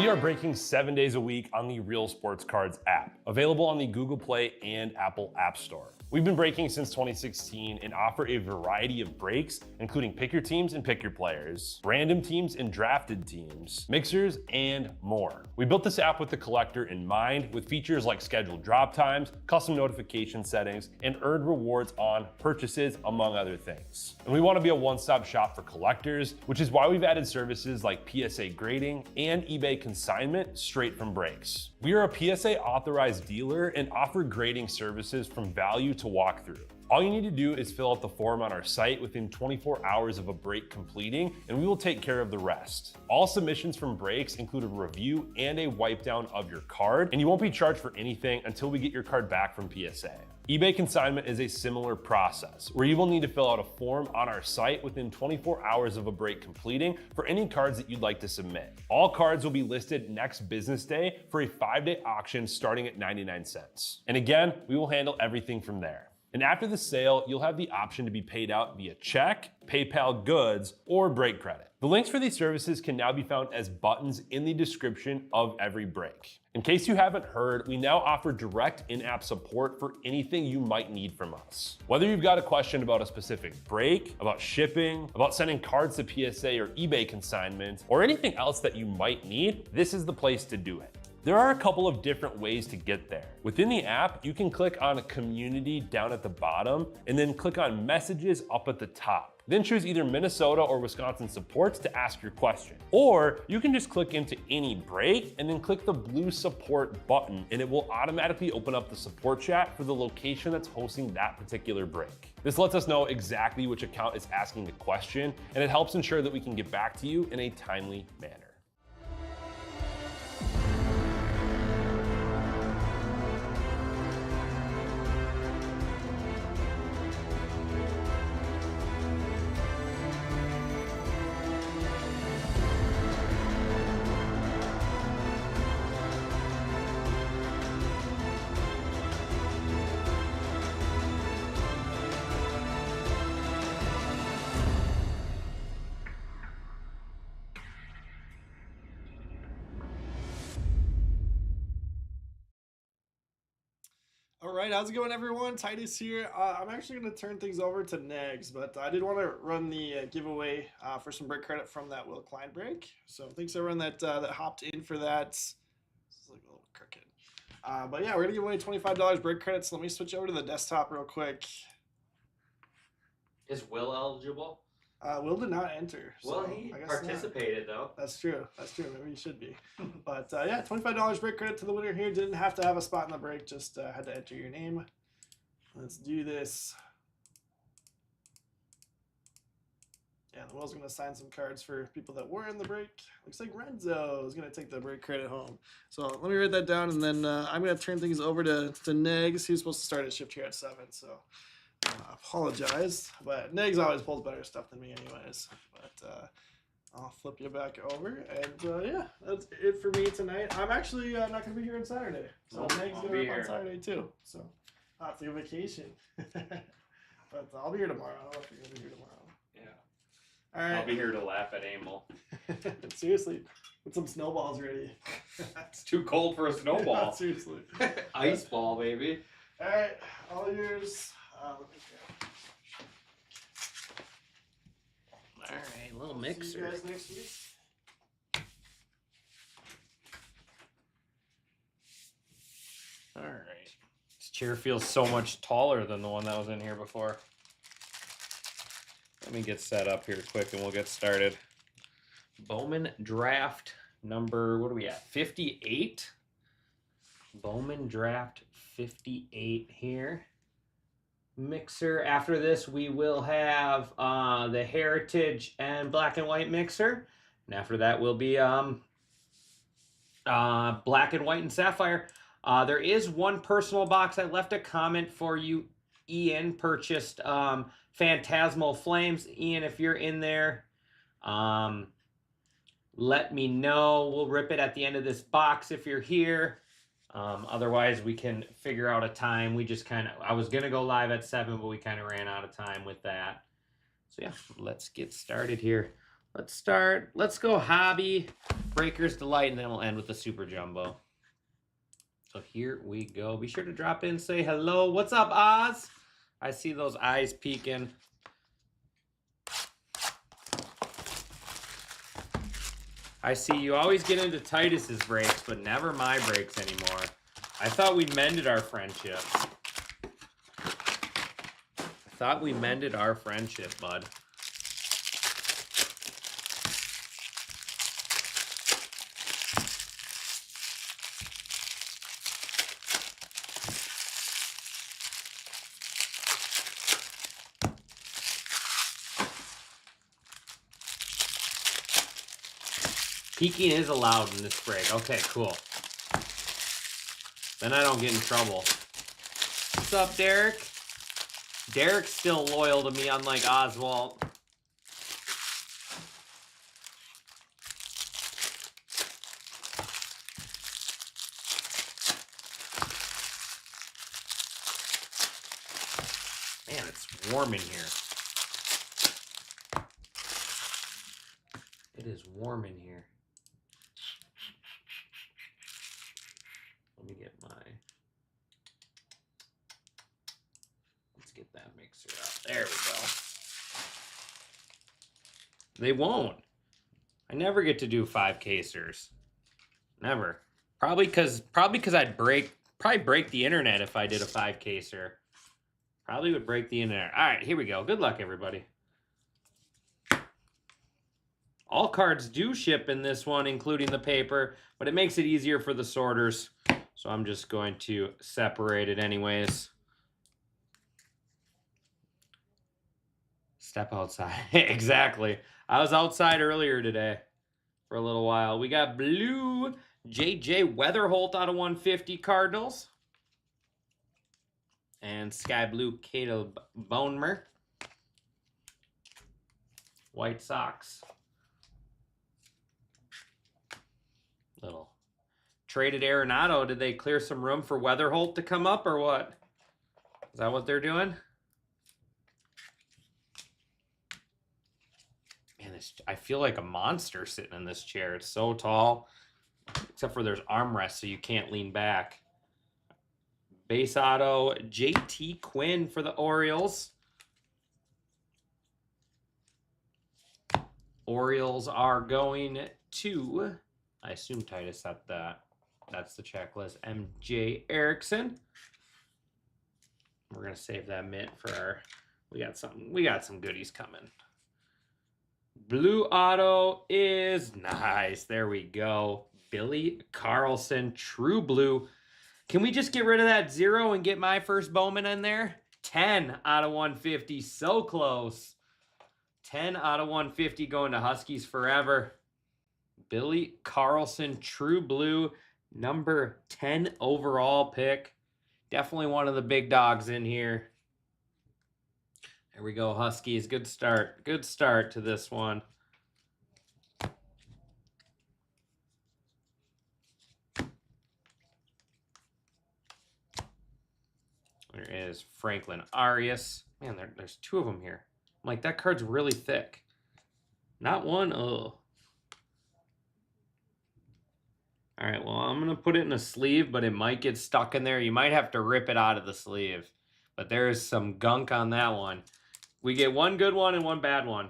We are breaking 7 days a week on the Real Sports Cards app, available on the Google Play and Apple App Store. We've been breaking since 2016 and offer a variety of breaks, including pick your teams and pick your players, random teams and drafted teams, mixers, and more. We built this app with the collector in mind, with features like scheduled drop times, custom notification settings, and earned rewards on purchases, among other things. And we want to be a one-stop shop for collectors, which is why we've added services like PSA grading and eBay consignment straight from breaks. We are a PSA authorized dealer and offer grading services from value to walkthrough. All you need to do is fill out the form on our site within 24 hours of a break completing, and we will take care of the rest. All submissions from breaks include a review and a wipe down of your card, and you won't be charged for anything until we get your card back from PSA. eBay consignment is a similar process, where you will need to fill out a form on our site within 24 hours of a break completing for any cards that you'd like to submit. All cards will be listed next business day for a 5-day auction starting at 99 cents. And again, we will handle everything from there. And after the sale, you'll have the option to be paid out via check, PayPal goods, or break credit. The links for these services can now be found as buttons in the description of every break. In case you haven't heard, we now offer direct in-app support for anything you might need from us. Whether you've got a question about a specific break, about shipping, about sending cards to PSA or eBay consignment, or anything else that you might need, this is the place to do it. There are a couple of different ways to get there. Within the app, you can click on Community down at the bottom and then click on Messages up at the top. Then choose either Minnesota or Wisconsin supports to ask your question. Or you can just click into any break and then click the blue support button, and it will automatically open up the support chat for the location that's hosting that particular break. This lets us know exactly which account is asking the question, and it helps ensure that we can get back to you in a timely manner. All right, how's it going, everyone? Titus here. I'm actually going to turn things over to Negs, but I did want to run the giveaway for some break credit from that Will Klein break. So thanks everyone that hopped in for that. This is like a little crooked. But yeah, we're going to give away $25 break credits. So let me switch over to the desktop real quick. Is Will eligible? Will did not enter. Well, he participated though. That's true. That's true. Maybe he should be. But yeah, $25 break credit to the winner here. Didn't have to have a spot in the break. Just had to enter your name. Let's do this. Yeah, the Will's going to sign some cards for people that were in the break. Looks like Renzo is going to take the break credit home. So let me write that down, and then I'm going to turn things over to Negs. He was supposed to start his shift here at 7, so apologize. But Negs always pulls better stuff than me anyways. But I'll flip you back over. And yeah, that's it for me tonight. I'm actually not going to be here on Saturday. So Negs going to be here on Saturday too. So I'll have to go vacation. But I'll be here tomorrow. I don't know if you're going to be here tomorrow. All right. I'll be here to laugh at Emil. Seriously, put some snowballs ready. It's too cold for a snowball. Seriously. Ice ball, baby. All right, all yours. Let me go. All right, little See mixer. you guys next week. All right. This chair feels so much taller than the one that was in here before. Let me get set up here quick and we'll get started. Bowman draft number, what are we at? 58. Bowman draft 58 here. Mixer. After this, we will have the Heritage and Black and White mixer. And after that will be Black and White and Sapphire. There is one personal box. I left a comment for you. Ian purchased Phantasmal Flames. Ian, if you're in there, let me know. We'll rip it at the end of this box if you're here. Otherwise, we can figure out a time. We just I was going to go live at 7, but we kind of ran out of time with that. So yeah, let's get started here. Let's go hobby, Breaker's Delight, and then we'll end with the Super Jumbo. So here we go. Be sure to drop in and say hello. What's up, Oz? I see those eyes peeking. I see you always get into Titus's breaks, but never my breaks anymore. I thought we mended our friendship. Bud. Peeking is allowed in this break. Okay, cool. Then I don't get in trouble. What's up, Derek? Derek's still loyal to me, unlike Oswald. Man, it's warm in here. It is warm in here. Let me get my... Let's get that mixer out. There we go. They won't. I never get to do 5 casers. Never. Probably because I'd probably break the internet if I did a 5 caser. Probably would break the internet. All right, here we go. Good luck, everybody. All cards do ship in this one, including the paper, but it makes it easier for the sorters. So I'm just going to separate it anyways. Step outside. Exactly. I was outside earlier today for a little while. We got blue J.J. Weatherholt out of 150 Cardinals. And sky blue Caleb Bowman. White Sox. Little traded Arenado. Did they clear some room for Weatherholt to come up or what? Is that what they're doing? Man, I feel like a monster sitting in this chair. It's so tall. Except for there's armrests so you can't lean back. Base auto, JT Quinn for the Orioles. Orioles are going to, I assume Titus said that. That's the checklist. MJ Erickson. We're gonna save that mint for our. We got some goodies coming. Blue auto is nice. There we go. Billy Carlson, true blue. Can we just get rid of that 0 and get my first Bowman in there? 10 out of 150. So close. 10 out of 150 going to Huskies forever. Billy Carlson, true blue, number 10 overall pick. Definitely one of the big dogs in here. There we go, Huskies. Good start. Good start to this one. There is Franklin Arias. Man, there's 2 of them here. I'm like, that card's really thick. Not one. Oh. All right, well, I'm going to put it in a sleeve, but it might get stuck in there. You might have to rip it out of the sleeve. But there is some gunk on that one. We get one good one and one bad one.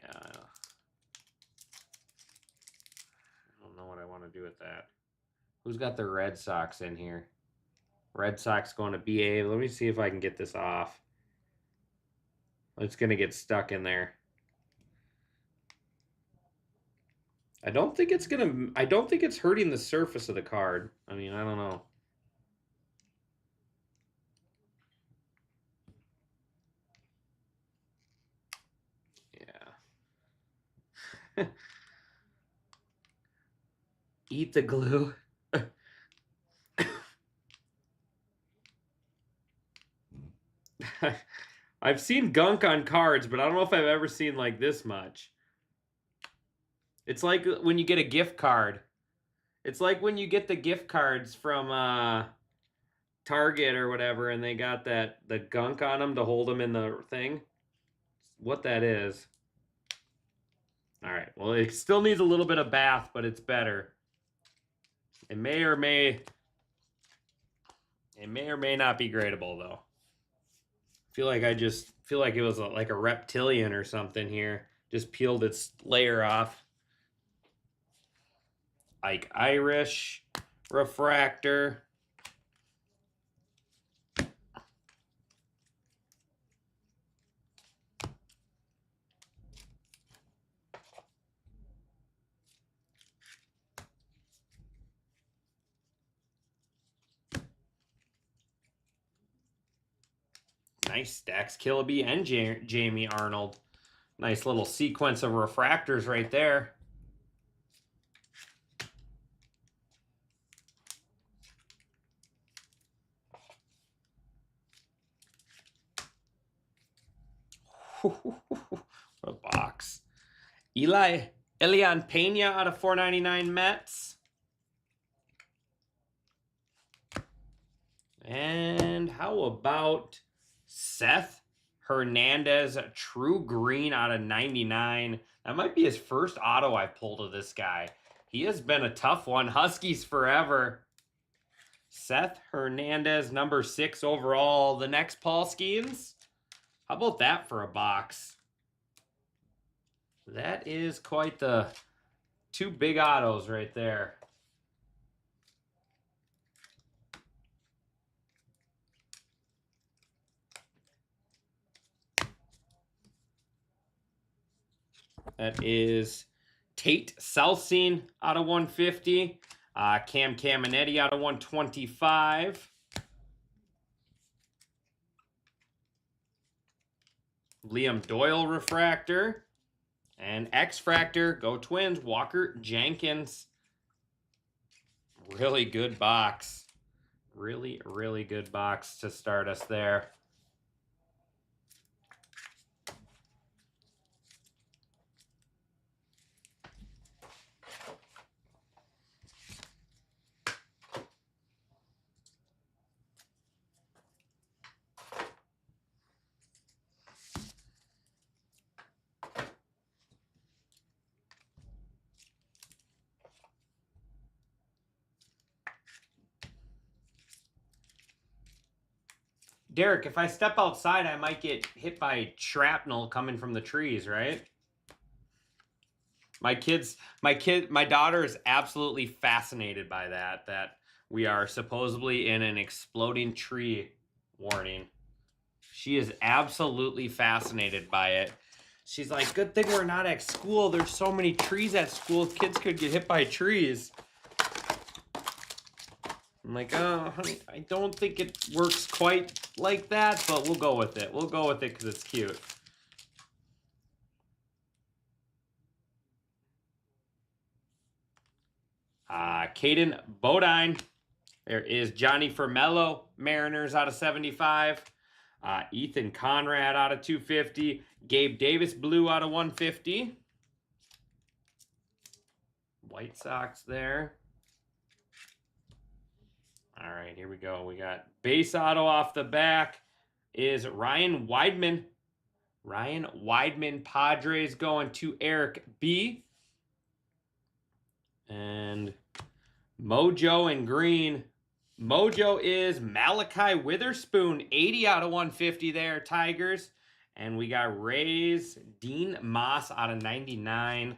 Yeah. I don't know what I want to do with that. Who's got the Red Sox in here? Red Sox going to BA. Let me see if I can get this off. It's going to get stuck in there. I don't think it's hurting the surface of the card. I mean, I don't know. Yeah. Eat the glue. I've seen gunk on cards, but I don't know if I've ever seen like this much. It's like when you get a gift card. It's like when you get the gift cards from Target or whatever, and they got the gunk on them to hold them in the thing. What that is. All right. Well, it still needs a little bit of bath, but it's better. It may or may not be gradable though. I just feel like it was like a reptilian or something here. Just peeled its layer off. Ike Irish refractor. Nice Dax Killaby and Jamie Arnold. Nice little sequence of refractors right there. What a box. Elian Pena out of 499 Mets. And how about Seth Hernandez, true green out of 99. That might be his first auto I've pulled of this guy. He has been a tough one. Huskies forever. Seth Hernandez, number 6 overall. The next Paul Skeens. How about that for a box? That is quite the 2 big autos right there. That is Tate Salcine out of 150. Cam Caminetti out of 125. Liam Doyle refractor. And X-Fractor, go Twins, Walker Jenkins. Really good box. Really, really good box to start us there. Derek, if I step outside, I might get hit by shrapnel coming from the trees, right? My daughter is absolutely fascinated by that we are supposedly in an exploding tree warning. She is absolutely fascinated by it. She's like, good thing we're not at school. There's so many trees at school. Kids could get hit by trees. I'm like, oh, honey, I don't think it works quite like that, but we'll go with it. We'll go with it because it's cute. Caden Bodine. There is Johnny Formello, Mariners out of 75. Ethan Conrad out of 250. Gabe Davis, blue out of 150. White Sox there. All right, here we go. We got base auto off the back is Ryan Weidman. Ryan Weidman, Padres going to Eric B. And Mojo and green. Mojo is Malachi Witherspoon, 80 out of 150 there, Tigers. And we got Rays, Dean Moss out of 99.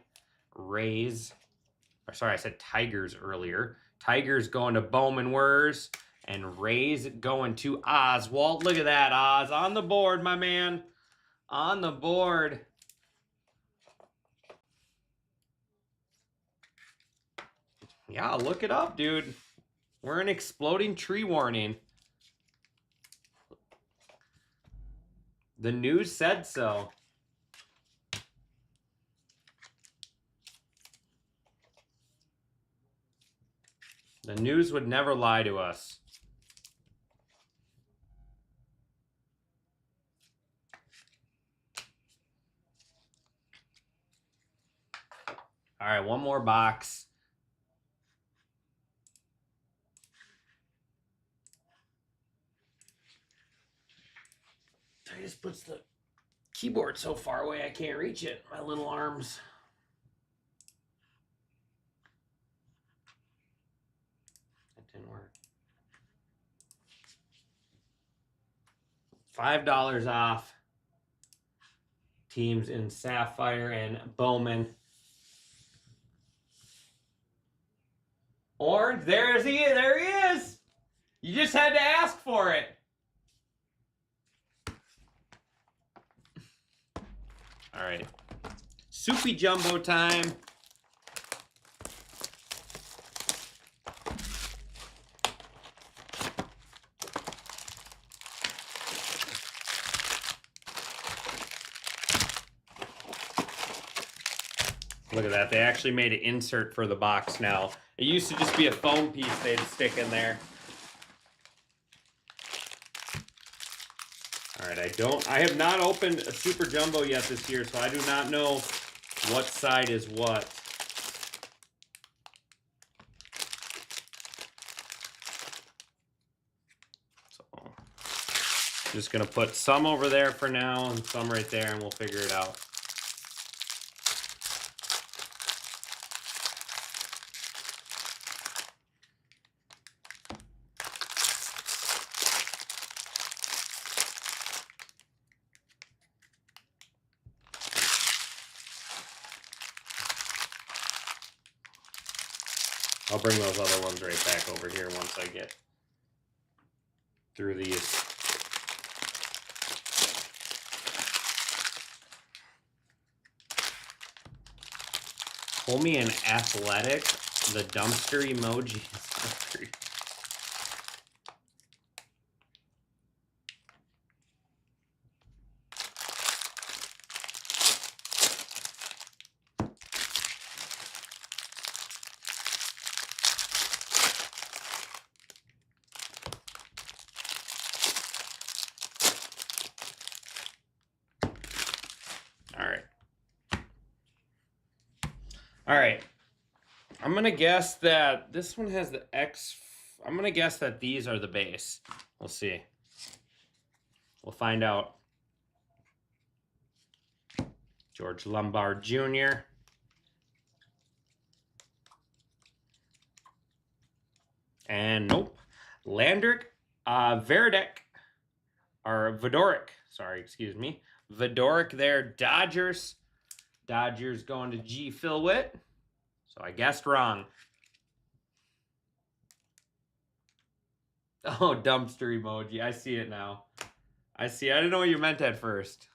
Rays. Or sorry, I said Tigers earlier. Tigers going to Bowman Wers. And Rays going to Oswald. Look at that, Oz. On the board, my man. On the board. Yeah, look it up, dude. We're an exploding tree warning. The news said so. The news would never lie to us. All right, one more box. I just puts the keyboard so far away I can't reach it. My little arms. $5 off. Teams in Sapphire and Bowman. Orange, there he is. You just had to ask for it. All right. Soupy Jumbo time. Look at that. They actually made an insert for the box now. It used to just be a foam piece they'd stick in there. All right, I have not opened a Super Jumbo yet this year, so I do not know what side is what. So, just gonna put some over there for now and some right there, and we'll figure it out. I'll bring those other ones right back over here once I get through these. Pull me an athletic. The dumpster emoji is great. All right. I'm going to guess that this one has the X. I'm going to guess that these are the base. We'll see. We'll find out. George Lombard Jr. And nope. Landrick Verdek. Or Vidoric. Sorry, excuse me. Vidoric there. Dodgers. Dodgers going to G. Philwitt. So I guessed wrong. Oh, dumpster emoji. I see it now. I see. I didn't know what you meant at first.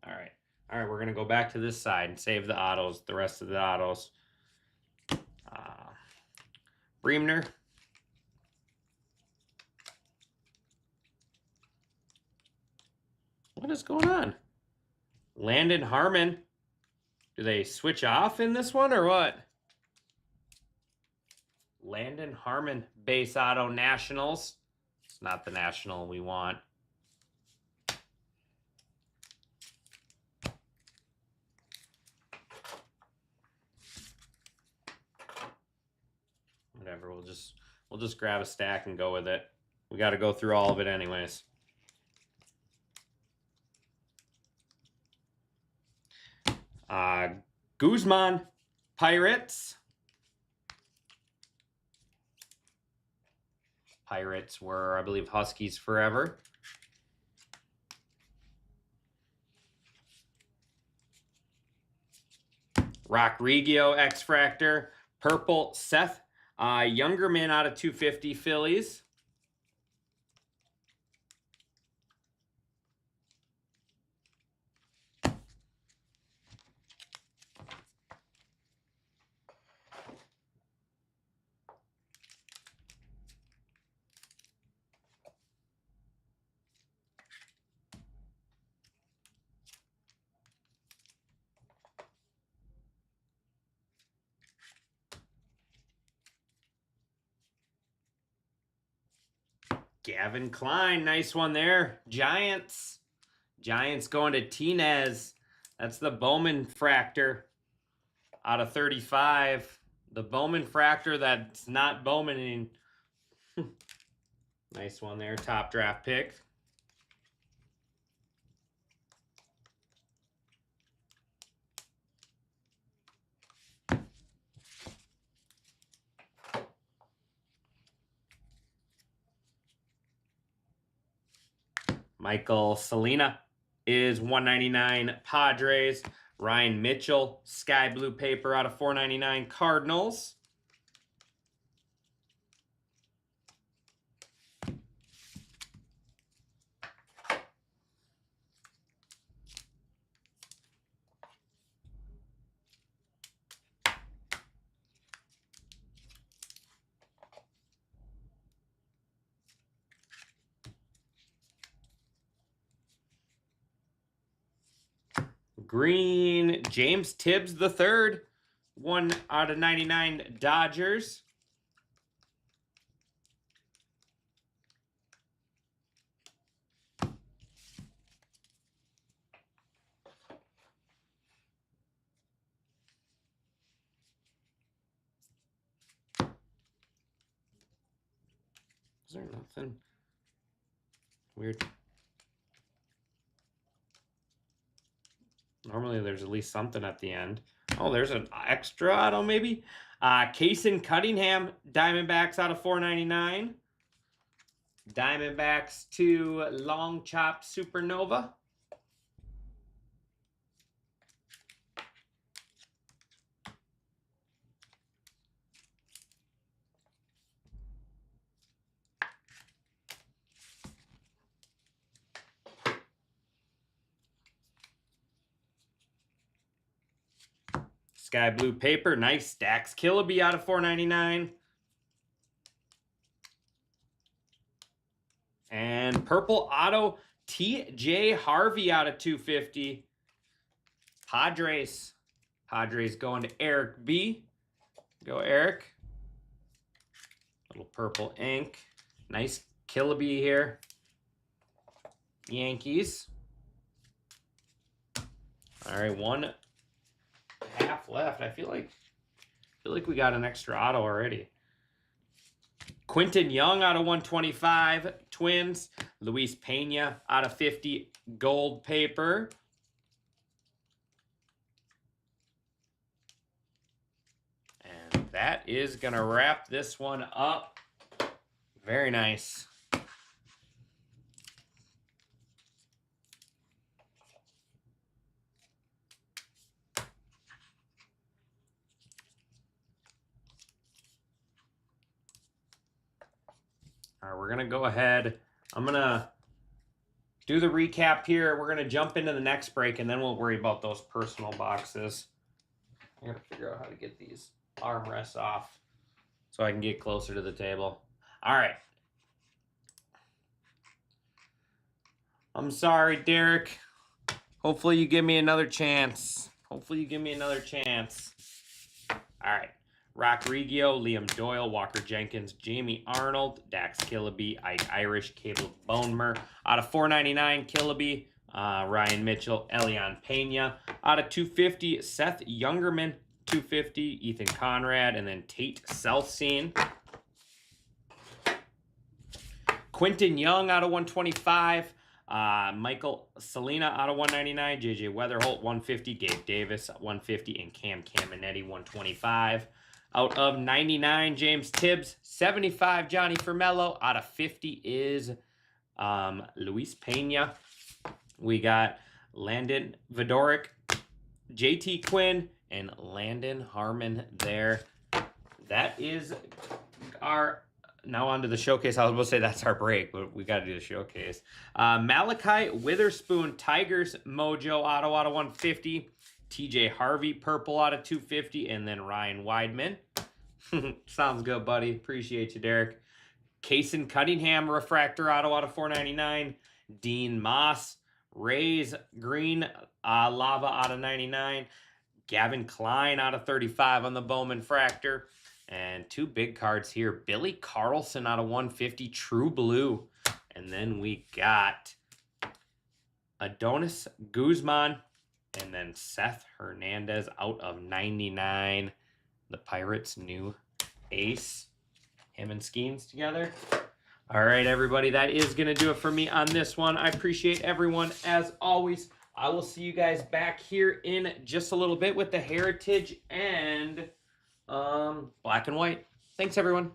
All right. All right, we're going to go back to this side and save the autos, the rest of the autos. Breemner. What is going on? Landon Harmon. Do they switch off in this one or what? Landon Harmon, base auto Nationals. It's not the National we want. Whatever, we'll just grab a stack and go with it. We got to go through all of it anyways. Guzman, Pirates. Pirates were, I believe, Huskies forever. Rock Regio, X-Fractor. Purple, Seth Youngerman out of 250 Phillies. Gavin Klein, nice one there. Giants. Giants going to Tinez. That's the Bowman Fractor out of 35. The Bowman Fractor that's not Bowmaning. Nice one there. Top draft pick. Michael Selena is 199 Padres. Ryan Mitchell, sky blue paper out of 499 Cardinals. Green, James Tibbs III, 1 out of 99 Dodgers. Is there nothing weird? Normally there's at least something at the end. Oh, there's an extra auto maybe. Kason Cunningham, Diamondbacks out of 499. Diamondbacks to Long Chop Supernova. Sky blue paper, nice. Dax Killaby out of 499. And purple auto, TJ Harvey out of 250. Padres. Padres going to Eric B. Go Eric. Little purple ink. Nice Killaby here. Yankees. All right, 1 half left. I feel like we got an extra auto already. Quinton Young out of 125, Twins. Luis Pena out of 50, gold paper. And that is going to wrap this one up. Very nice. All right, we're going to go ahead. I'm going to do the recap here. We're going to jump into the next break, and then we'll worry about those personal boxes. I got to figure out how to get these armrests off so I can get closer to the table. All right. I'm sorry, Derek. Hopefully you give me another chance. All right. Rock Reggio, Liam Doyle, Walker Jenkins, Jamie Arnold, Dax Killaby, Ike Irish, Caleb Bonemer. Out of 499, Killaby, Ryan Mitchell, Elian Pena. Out of 250, Seth Youngerman, 250, Ethan Conrad, and then Tate Selfseen. Quinton Young out of 125. Michael Selena out of 199. JJ Weatherholt 150. Gabe Davis 150. And Cam Caminetti 125. Out of 99, James Tibbs. 75, Johnny Formello. Out of 50 is Luis Pena. We got Landon Vodorik, JT Quinn, and Landon Harmon there. That is our... Now on to the showcase. I was going to say that's our break, but we got to do the showcase. Malachi Witherspoon, Tigers Mojo auto out of 150. TJ Harvey, purple out of 250. And then Ryan Weidman. Sounds good, buddy. Appreciate you, Derek. Kason Cunningham, refractor auto out of 499. Dean Moss, Rays green, lava out of 99. Gavin Klein out of 35 on the Bowman Fractor. And 2 big cards here. Billy Carlson out of 150, true blue. And then we got Adonis Guzman. And then Seth Hernandez out of 99. The Pirates' new ace. Him and Skeens together. All right, everybody. That is going to do it for me on this one. I appreciate everyone as always. I will see you guys back here in just a little bit with the Heritage and... black and white. Thanks, everyone.